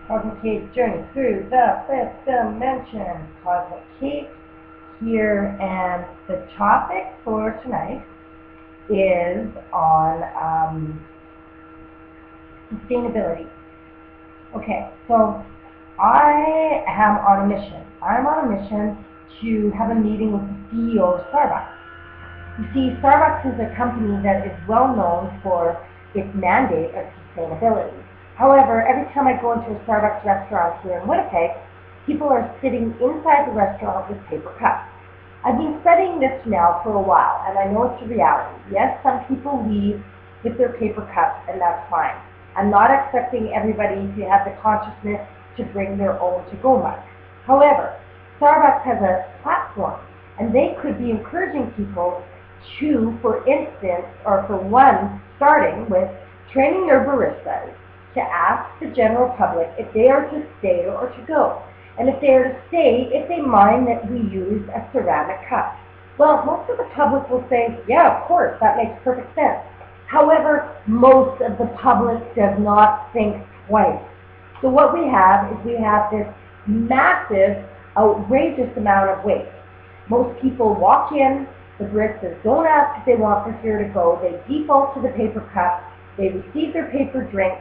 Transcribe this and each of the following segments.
Cosmic Kate journey through the fifth dimension. Cosmic Kate here, and the topic for tonight is on sustainability. Okay, so I am on a mission. I'm on a mission to have a meeting with the CEO of Starbucks. You see, Starbucks is a company that is well known for its mandate of sustainability. However, every time I go into a Starbucks restaurant here in Winnipeg, people are sitting inside the restaurant with paper cups. I've been studying this now for a while, and I know it's a reality. Yes, some people leave with their paper cups, and that's fine. I'm not expecting everybody to have the consciousness to bring their own to-go mug. However, Starbucks has a platform, and they could be encouraging people to, for instance, or for one, starting with training their baristas to ask the general public if they are to stay or to go. And if they are to stay, if they mind that we use a ceramic cup. Well, most of the public will say, yeah, of course, that makes perfect sense. However, most of the public does not think twice. So what we have is we have this massive, outrageous amount of waste. Most people walk in, the baristas don't ask if they want for here to go. They default to the paper cup. They receive their paper drink.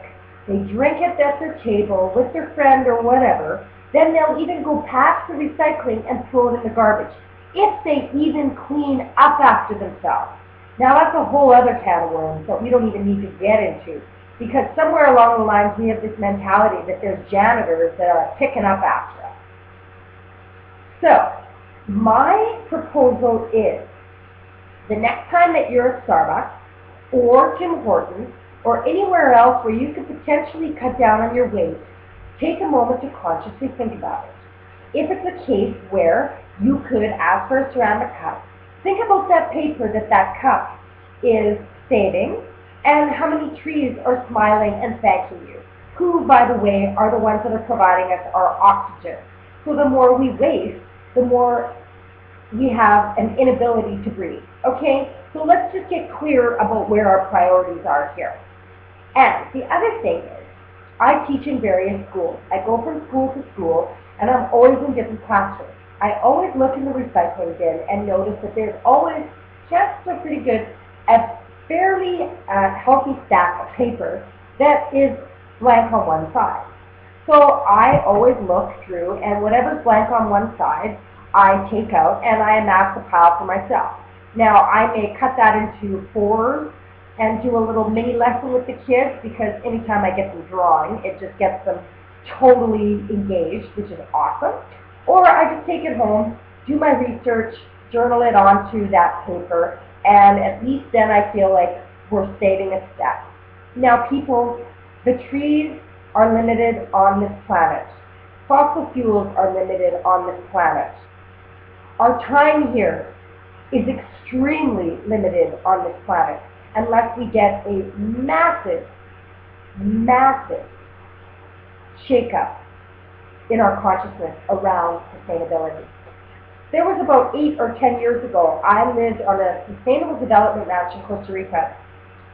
They drink it at their table with their friend or whatever. Then they'll even go past the recycling and throw it in the garbage, if they even clean up after themselves. Now that's a whole other can of worms that we don't even need to get into, because somewhere along the lines we have this mentality that there's janitors that are picking up after us. So, my proposal is, the next time that you're at Starbucks, or Tim Hortons, or anywhere else where you could potentially cut down on your waste, take a moment to consciously think about it. If it's a case where you could ask for a ceramic cup, think about that paper that cup is saving, and how many trees are smiling and thanking you, who, by the way, are the ones that are providing us our oxygen. So the more we waste, the more we have an inability to breathe. Okay, so let's just get clear about where our priorities are here. And the other thing is, I teach in various schools. I go from school to school, and I'm always in different classrooms. I always look in the recycling bin and notice that there's always just a pretty good, a fairly healthy stack of paper that is blank on one side. So I always look through, and whatever's blank on one side, I take out and I amass a pile for myself. Now, I may cut that into fours and do a little mini lesson with the kids, because anytime I get them drawing, it just gets them totally engaged, which is awesome. Or I just take it home, do my research, journal it onto that paper, and at least then I feel like we're saving a step. Now, people, the trees are limited on this planet. Fossil fuels are limited on this planet. Our time here is extremely limited on this planet, unless we get a massive, massive shake-up in our consciousness around sustainability. There was about 8 or 10 years ago, I lived on a sustainable development ranch in Costa Rica,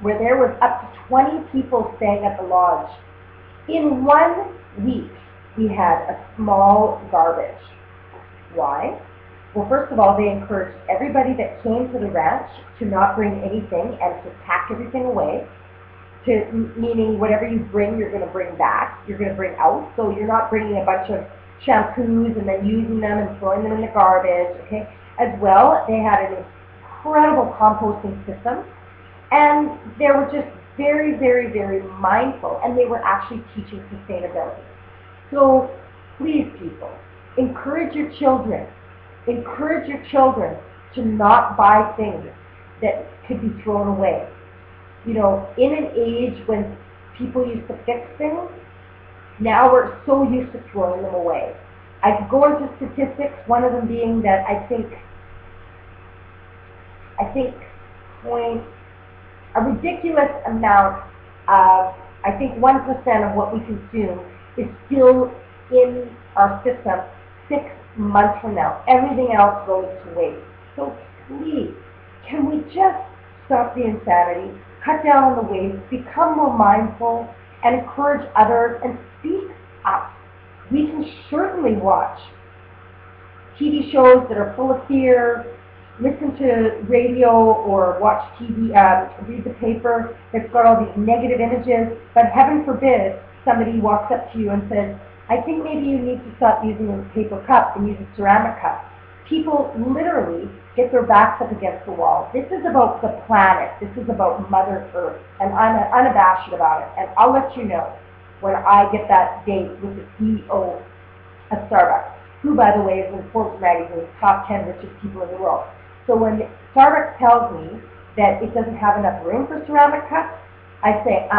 where there was up to 20 people staying at the lodge. In 1 week, we had a small garbage. Why? Well, first of all, they encouraged everybody that came to the ranch to not bring anything and to pack everything away, meaning whatever you bring, you're going to bring back, you're going to bring out. So you're not bringing a bunch of shampoos and then using them and throwing them in the garbage, okay? As well, they had an incredible composting system, and they were just very, very, very mindful, and they were actually teaching sustainability. So please, people, encourage your children to not buy things that could be thrown away. You know, in an age when people used to fix things, now we're so used to throwing them away. I could go into statistics, one of them being that I think a ridiculous amount of, I think 1% of what we consume is still in our system 6 months from now. Everything else goes to waste. So please, can we just stop the insanity, cut down on the waste, become more mindful, and encourage others, and speak up. We can certainly watch TV shows that are full of fear, listen to radio or watch TV, read the paper that's got all these negative images, but heaven forbid somebody walks up to you and says, I think maybe you need to stop using a paper cup and use a ceramic cup. People literally get their backs up against the wall. This is about the planet. This is about Mother Earth, and I'm unabashed about it. And I'll let you know when I get that date with the CEO of Starbucks, who, by the way, is in Forbes magazine's top 10 richest people in the world. So when Starbucks tells me that it doesn't have enough room for ceramic cups, I say,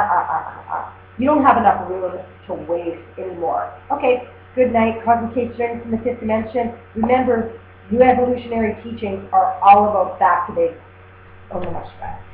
You don't have enough room to waste anymore. Okay, good night, cosmic journey from the fifth dimension. Remember, new evolutionary teachings are all about back to basics. Om Namah Shivaya.